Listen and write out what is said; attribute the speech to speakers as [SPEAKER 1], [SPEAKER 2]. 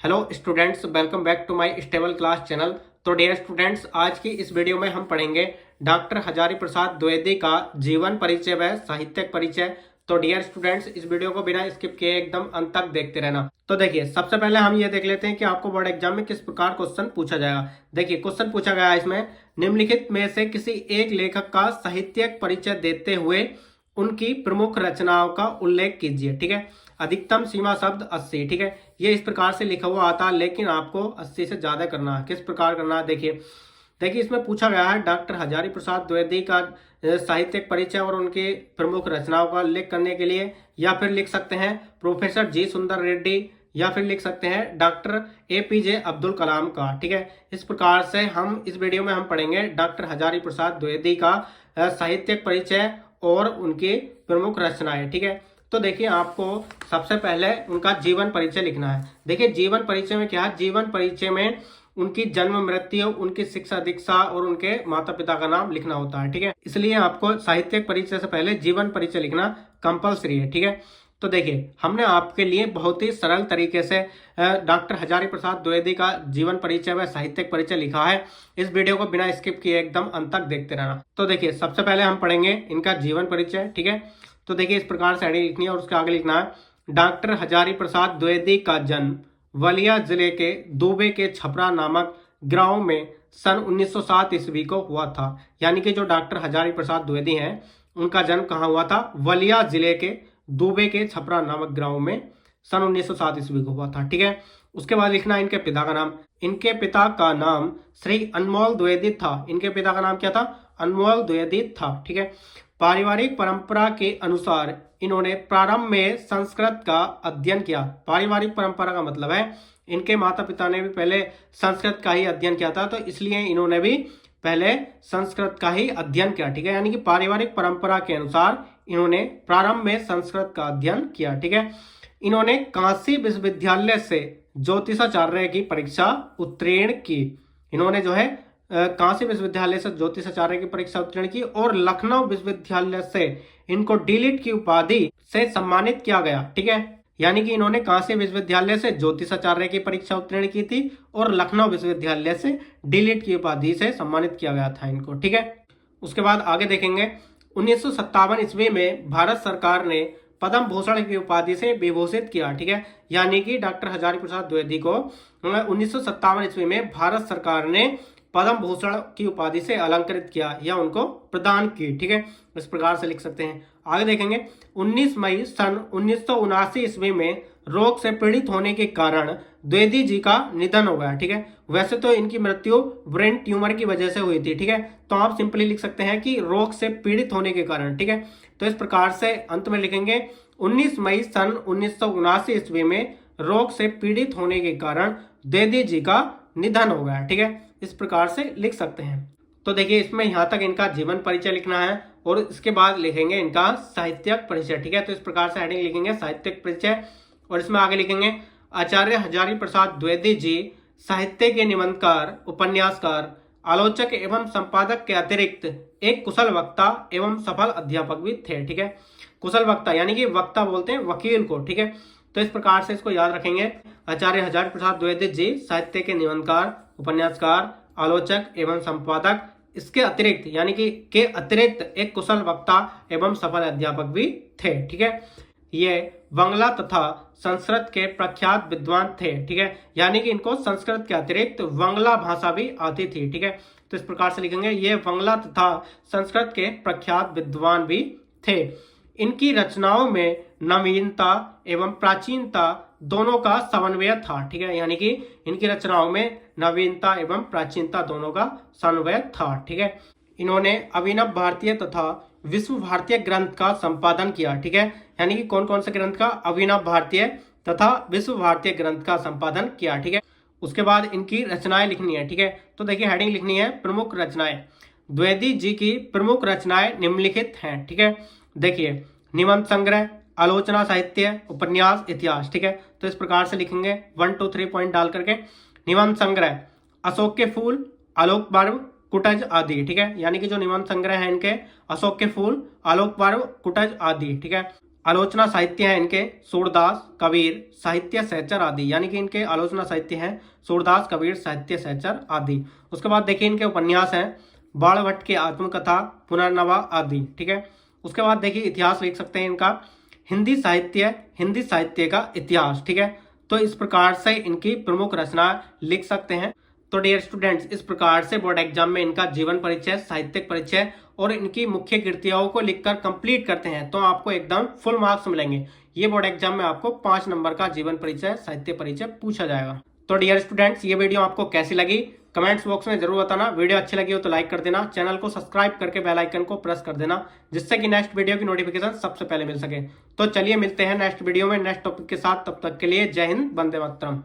[SPEAKER 1] Hello students, welcome back to my stable class channel. तो dear students, आज की इस वीडियो में हम पढ़ेंगे डॉक्टर हजारी प्रसाद द्विवेदी का जीवन परिचय व साहित्यिक परिचय। तो डियर स्टूडेंट्स, इस वीडियो को बिना स्किप किए एकदम अंत तक देखते रहना। तो देखिए, सबसे पहले हम ये देख लेते हैं कि आपको बोर्ड एग्जाम में किस प्रकार क्वेश्चन पूछा जाएगा। देखिए, क्वेश्चन पूछा गया है इसमें, निम्नलिखित में से किसी एक लेखक का साहित्यिक परिचय देते हुए उनकी प्रमुख रचनाओं का उल्लेख कीजिए। ठीक है, अधिकतम सीमा शब्द 80। ठीक है, ये इस प्रकार से लिखा हुआ आता है, लेकिन आपको 80 से ज्यादा करना है। किस प्रकार करना है, देखिए देखिए इसमें पूछा गया है डॉक्टर हजारी प्रसाद द्विवेदी का साहित्यिक परिचय और उनके प्रमुख रचनाओं का उल्लेख करने के लिए, या फिर लिख सकते हैं प्रोफेसर जी सुंदर रेड्डी, या फिर लिख सकते हैं डॉक्टर एपीजे अब्दुल कलाम का। ठीक है, इस प्रकार से हम इस वीडियो में हम पढ़ेंगे डॉक्टर हजारी प्रसाद द्विवेदी का साहित्यिक परिचय और उनकी प्रमुख रचनाएं। ठीक है, तो देखिए आपको सबसे पहले उनका जीवन परिचय लिखना है। देखिए, जीवन परिचय में क्या है, जीवन परिचय में उनकी जन्म मृत्यु, उनकी शिक्षा दीक्षा और उनके माता पिता का नाम लिखना होता है। ठीक है, इसलिए आपको साहित्यिक परिचय से पहले जीवन परिचय लिखना कंपलसरी है। ठीक है, तो देखिए हमने आपके लिए बहुत ही सरल तरीके से डॉक्टर हजारी प्रसाद द्विवेदी का जीवन परिचय व साहित्यिक परिचय लिखा है। इस वीडियो को बिना स्किप किए एकदम अंत तक देखते रहना। तो देखिए, सबसे पहले हम पढ़ेंगे इनका जीवन परिचय। ठीक है, तो देखिए इस प्रकार से हेडिंग लिखनी है और उसके आगे लिखना है, डॉक्टर हजारी प्रसाद द्विवेदी का जन्म बलिया जिले के दुबे के छपरा नामक गांव में सन 1907 ईस्वी को हुआ था। यानी कि जो डॉक्टर हजारी प्रसाद द्विवेदी हैं, उनका जन्म कहाँ हुआ था, बलिया जिले के दुबे के छपरा नामक गांव में सन 1907 ईस्वी को हुआ था। ठीक है, उसके बाद लिखना है इनके पिता का नाम। इनके पिता का नाम श्री अनमोल द्विवेदी था। इनके पिता का नाम क्या था, अनमोल द्विवेदी था। ठीक है, पारिवारिक परंपरा के अनुसार इन्होंने प्रारंभ में संस्कृत का अध्ययन किया। पारिवारिक परंपरा का मतलब है इनके माता पिता ने भी पहले संस्कृत का ही अध्ययन किया था, तो इसलिए इन्होंने भी पहले संस्कृत का ही अध्ययन किया। ठीक है, यानी कि पारिवारिक परंपरा के अनुसार इन्होंने प्रारंभ में संस्कृत का अध्ययन किया। ठीक है, इन्होंने काशी विश्वविद्यालय से ज्योतिषाचार्य की परीक्षा उत्तीर्ण की। इन्होंने जो है काशी विश्वविद्यालय से ज्योतिषाचार्य की परीक्षा उत्तीर्ण की और लखनऊ विश्वविद्यालय से इनको डीलिट की उपाधि से सम्मानित किया गया। ठीक है, यानी कि इन्होंने काशी विश्वविद्यालय से ज्योतिषाचार्य की परीक्षा उत्तीर्ण की थी और लखनऊ विश्वविद्यालय से डीलिट की उपाधि से सम्मानित किया गया था इनको। ठीक है, उसके बाद आगे देखेंगे, 1957 ईस्वी में भारत सरकार ने पद्म भूषण की उपाधि से विभूषित किया। ठीक है, यानी कि डॉक्टर हजारी प्रसाद द्विवेदी को 1957 ईस्वी में भारत सरकार ने पद्म भूषण की उपाधि से अलंकृत किया या उनको प्रदान की। ठीक है, इस प्रकार से लिख सकते हैं। आगे देखेंगे, 19 मई सन 1979 ईस्वी में रोग से पीड़ित होने के कारण द्विवेदी जी का निधन हो गया। ठीक है, वैसे तो इनकी मृत्यु ब्रेन ट्यूमर की वजह से हुई थी। ठीक है, तो आप सिंपली लिख सकते हैं कि रोग से पीड़ित होने के कारण। ठीक है, तो इस प्रकार से अंत में लिखेंगे 19 मई सन 1979 ईस्वी में रोग से पीड़ित होने के कारण द्विवेदी जी का निधन हो गया। ठीक है, इस प्रकार से लिख सकते हैं। तो देखिए, इसमें यहाँ तक इनका जीवन परिचय लिखना है और इसके बाद लिखेंगे इनका साहित्यिक परिचय। ठीक है, तो इस प्रकार से हेडिंग लिखेंगे साहित्यिक परिचय और इसमें आगे लिखेंगे, आचार्य हजारी प्रसाद द्विवेदी जी साहित्य के निबंधकार, उपन्यासकार, आलोचक एवं संपादक के अतिरिक्त एक कुशल वक्ता एवं सफल अध्यापक भी थे। ठीक है, कुशल वक्ता यानी कि वक्ता बोलते हैं वकील को। ठीक है, तो इस प्रकार से इसको याद रखेंगे, आचार्य हजारी प्रसाद द्विवेदी जी साहित्य के निबंधकार, उपन्यासकार, आलोचक एवं संपादक, इसके अतिरिक्त यानी कि के अतिरिक्त एक कुशल वक्ता एवं सफल अध्यापक भी थे। ठीक है, ये बांग्ला तथा संस्कृत के प्रख्यात विद्वान थे। ठीक है, यानी कि इनको संस्कृत के अतिरिक्त बांग्ला भाषा भी आती थी। ठीक है, तो इस प्रकार से लिखेंगे, ये बांग्ला तथा संस्कृत के प्रख्यात विद्वान भी थे। इनकी रचनाओं में नवीनता एवं प्राचीनता दोनों का समन्वय था। ठीक है, यानी कि इनकी रचनाओं में नवीनता एवं प्राचीनता दोनों का समन्वय था। ठीक है, इन्होंने अभिनव भारतीय तथा विश्व भारतीय ग्रंथ का संपादन किया। ठीक है, यानी कि कौन कौन से ग्रंथ का, अभिनव भारतीय तथा विश्व भारतीय ग्रंथ का संपादन किया। ठीक है, उसके बाद इनकी रचनाएं लिखनी है। ठीक है, तो देखिए हेडिंग लिखनी है प्रमुख रचनाएं। द्विवेदी जी की प्रमुख रचनाएं निम्नलिखित हैं। ठीक है, देखिए, निबंध संग्रह, आलोचना साहित्य, उपन्यास, इतिहास। ठीक है, तो इस प्रकार से लिखेंगे 1 2 3 पॉइंट डाल करके। निबंध संग्रह, अशोक के फूल, आलोक पर्व, कुटज आदि। ठीक है, यानी कि जो निबंध संग्रह है इनके, अशोक के फूल, आलोक पर्व, कुटज आदि। ठीक है, आलोचना साहित्य हैं इनके सूरदास, कबीर, साहित्य सहचर आदि, यानी कि इनके आलोचना साहित्य हैं सूरदास, कबीर, साहित्य सहचर आदि। उसके बाद देखिए इनके उपन्यास हैं बाणभट्ट की आत्मकथा, पुनर्नवा आदि। ठीक है। उसके बाद देखिए इतिहास लिख सकते हैं इनका हिंदी साहित्य का इतिहास। ठीक है। तो इस प्रकार से इनकी प्रमुख रचना लिख सकते हैं। तो डियर स्टूडेंट्स, इस प्रकार से बोर्ड एग्जाम में इनका जीवन परिचय, साहित्यिक परिचय और इनकी मुख्य कृतियों को लिखकर कंप्लीट करते हैं तो आपको एकदम फुल मार्क्स मिलेंगे। ये बोर्ड एग्जाम में आपको 5 नंबर का जीवन परिचय, साहित्य परिचय पूछा जाएगा। तो डियर स्टूडेंट्स, ये वीडियो आपको कैसी लगी कमेंट्स बॉक्स में जरूर बताना। वीडियो अच्छी लगी हो तो लाइक कर देना, चैनल को सब्सक्राइब करके बेल आइकन को प्रेस कर देना, जिससे कि नेक्स्ट वीडियो की नोटिफिकेशन सबसे पहले मिल सके। तो चलिए मिलते हैं नेक्स्ट वीडियो में नेक्स्ट टॉपिक के साथ। तब तक के लिए जय हिंद, वंदे मातरम।